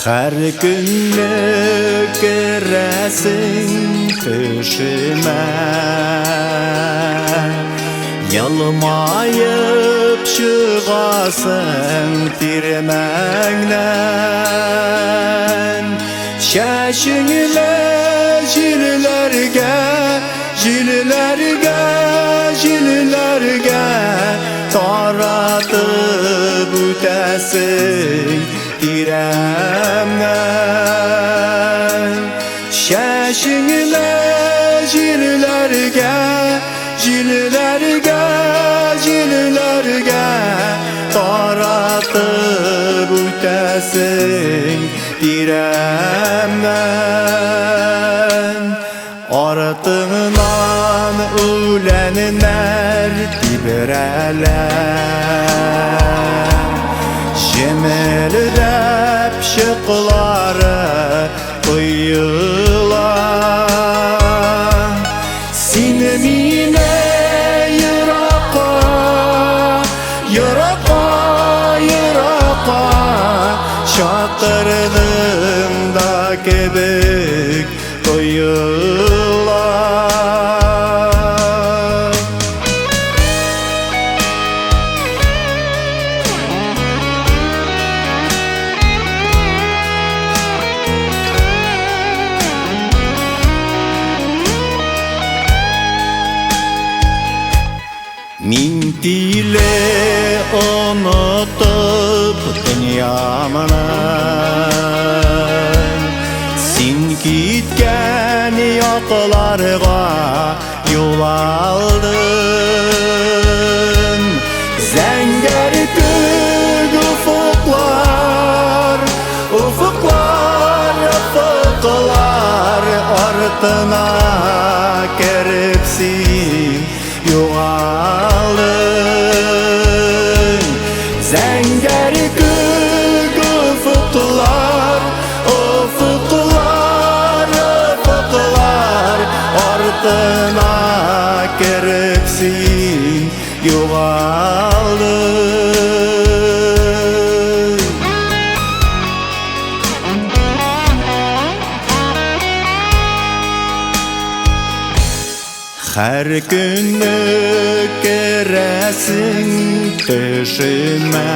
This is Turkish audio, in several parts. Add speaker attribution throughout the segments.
Speaker 1: Her günlük giresin düşüme, yılmayıp çıgasın dirmekten. Şeşinle jillerge, jillerge, jillerge taratıp ötesin diremden. Şeşinle jillerge, jillerge, jillerge taratıp ötesin diremden. Ardından ölenler dibireler, Cemildep şıkları kıyılar. Sinmine yıraqa, yıraqa, yıraqa şatırdığında kebik kıyılar. Min dile unutup dünyamını, sen gitken yoklarga yol aldın. Zenger gök ufuklar, ufuklar, ufuklar ardına keripsin yoğaldın. Zenger gök ufuklar, ufuklar, ufuklar ardına keripsin yoğaldın. Her günlük giresin düşüme,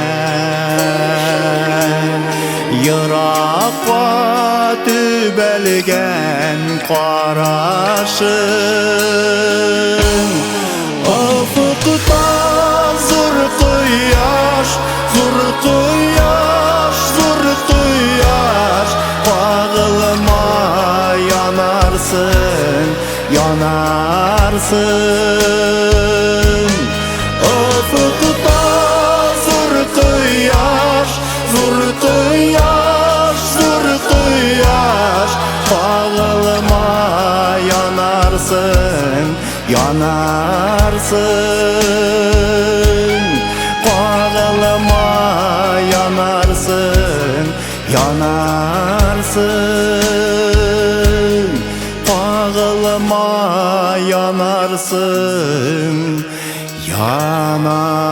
Speaker 1: yırakka tübelgen karasın. Ufukta zor kıyaş, zor kıyaş, zor kıyaş bağılma yanarsın, yanarsın. Ufukta zor kıyaş, zor kıyaş, zor kıyaş bağılma yanarsın, yanarsın. Bağılma yanarsın, yanarsın. Bağılma yanarsın, yanarsın.